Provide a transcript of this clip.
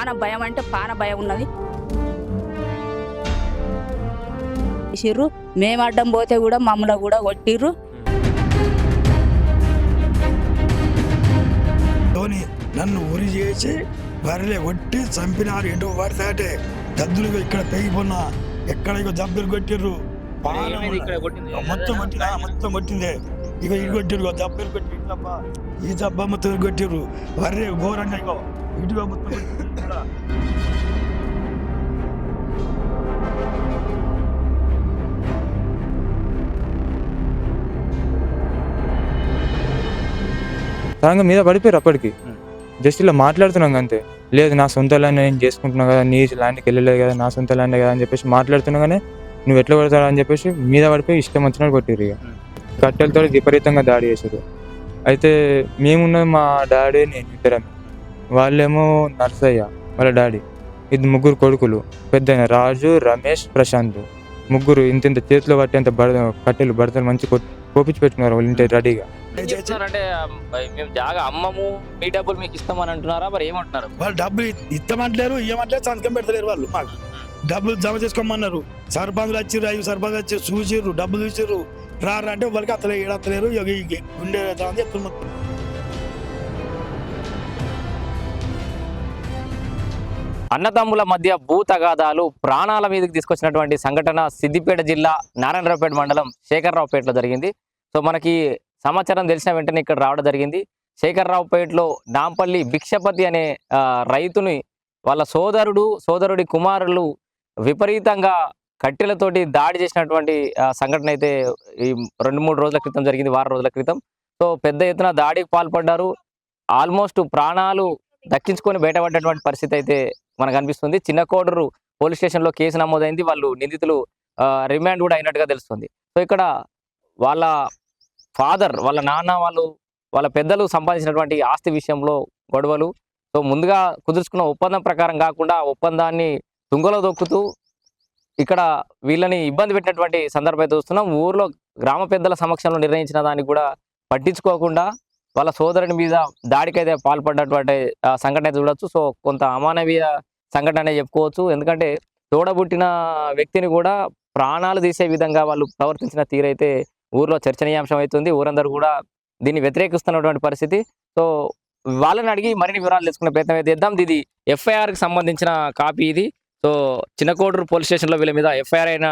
పాన భయం అంటే పాన భయం ఉన్నది. చేసిర్రు, మేము అడ్డం పోతే కూడా మమ్మల్ని కూడా కొట్టిర్రు. నన్ను ఉరి చేసి బర్రెలే కొట్టి చంపినారు. ఎటు పడితే దద్దులు ఇక్కడ పెరిగిపోయినా ఎక్కడ దెబ్బలు కొట్టిర్రు. మొత్తం కొట్టిందే ఇక ఇది కొట్టిరు దెబ్బలు కొట్టి ఈ దెబ్బ మొత్తం కొట్టిర్రు. బర్రె ఘోరంగా ఇగో ఇటుగా మొత్తం సడన్గా మీద పడిపోయారు. అప్పటికి జస్ట్ ఇలా మాట్లాడుతున్నాం అంతే. లేదు నా సొంత ల్యాండ్ నేను చేసుకుంటున్నా కదా, నీ ల్యాండ్కి వెళ్ళలేదు కదా, నా సొంత ల్యాండ్ కదా అని చెప్పేసి మాట్లాడుతున్నాగానే నువ్వు ఎట్లా కొడతావు అని చెప్పేసి మీద పడిపోయి ఇష్టం వచ్చినట్టు కొట్టిరు. ఇక కట్టెలతో విపరీతంగా దాడి చేశారు. అయితే మేమున్నది మా డాడీ నేను ఇద్దరం. వాళ్ళేమో నర్సయ్య వాళ్ళ డాడీ, ఇది ముగ్గురు కొడుకులు. పెద్ద రాజు, రమేష్, ప్రశాంత్, ముగ్గురు ఇంత చేతిలో పట్టేంత కట్టెలు బడతలు మంచి కోపించి పెట్టుకున్నారు వాళ్ళు ఇంటి రెడీగా. అంటే మేము జాగా అమ్మము, మీ డబ్బులు మీకు ఇస్తామని అంటున్నారా, మరి ఏమంటున్నారు? వాళ్ళు డబ్బులు ఇస్తామంటలేరు, ఇవ్వమంటలేదు, సంతకం పెడతలేరు. వాళ్ళు మాకు డబ్బులు జమ చేసుకోమన్నారు. సర్పంచులు వచ్చిర్రు, 5 సర్పంచులు వచ్చి చూసిర్రు, డబ్బులు చూసిర్రు. రారంటే వాళ్ళకి అత్తలే ఏడత్తలేరు. గుండె ఎత్తున్నారు. అన్నదమ్ముల మధ్య భూ తగాదాలు ప్రాణాల మీదకి తీసుకొచ్చినటువంటి సంఘటన సిద్దిపేట జిల్లా నారాయణరావుపేట మండలం శేఖర్రావుపేటలో జరిగింది. సో మనకి సమాచారం తెలిసిన వెంటనే ఇక్కడ రావడం జరిగింది. శేఖర్రావుపేటలో నాంపల్లి భిక్షపతి అనే రైతుని వాళ్ళ సోదరుడి కుమారులు విపరీతంగా కట్టెలతోటి దాడి చేసినటువంటి సంఘటన అయితే ఈ 2-3 రోజుల క్రితం జరిగింది, వారం రోజుల క్రితం. సో పెద్ద ఎత్తున దాడికి పాల్పడ్డారు. ఆల్మోస్ట్ ప్రాణాలు దక్కించుకొని బయటపడ్డటువంటి పరిస్థితి అయితే మనకు అనిపిస్తుంది. చిన్నకోడూరు పోలీస్ స్టేషన్లో కేసు నమోదైంది. వాళ్ళు నిందితులు రిమాండ్ కూడా అయినట్టుగా తెలుస్తుంది. సో ఇక్కడ వాళ్ళ ఫాదర్, వాళ్ళ నాన్న, వాళ్ళ పెద్దలు సంపాదించినటువంటి ఆస్తి విషయంలో గొడవలు. సో ముందుగా కుదుర్చుకున్న ఒప్పందం ప్రకారం కాకుండా ఒప్పందాన్ని తుంగలో దొక్కుతూ ఇక్కడ వీళ్ళని ఇబ్బంది పెట్టినటువంటి సందర్భం అయితే చూస్తున్నాం. ఊర్లో గ్రామ పెద్దల సమక్షంలో నిర్ణయించిన దాన్ని కూడా పట్టించుకోకుండా వాళ్ళ సోదరుని మీద దాడికైతే పాల్పడ్డటువంటి సంఘటన అయితే చూడొచ్చు. సో కొంత అమానవీయ సంఘటన అనే చెప్పుకోవచ్చు. ఎందుకంటే తోడబుట్టిన వ్యక్తిని కూడా ప్రాణాలు తీసే విధంగా వాళ్ళు ప్రవర్తించిన తీరైతే ఊర్లో చర్చనీయాంశం అవుతుంది. ఊరందరూ కూడా దీన్ని వ్యతిరేకిస్తున్నటువంటి పరిస్థితి. సో వాళ్ళని అడిగి మరిన్ని వివరాలు తెలుసుకునే ప్రయత్నం అయితే చేద్దాం. ఇది ఎఫ్ఐఆర్కి సంబంధించిన కాపీ ఇది. సో చిన్నకోడూరు పోలీస్ స్టేషన్లో వీళ్ళ మీద ఎఫ్ఐఆర్ అయిన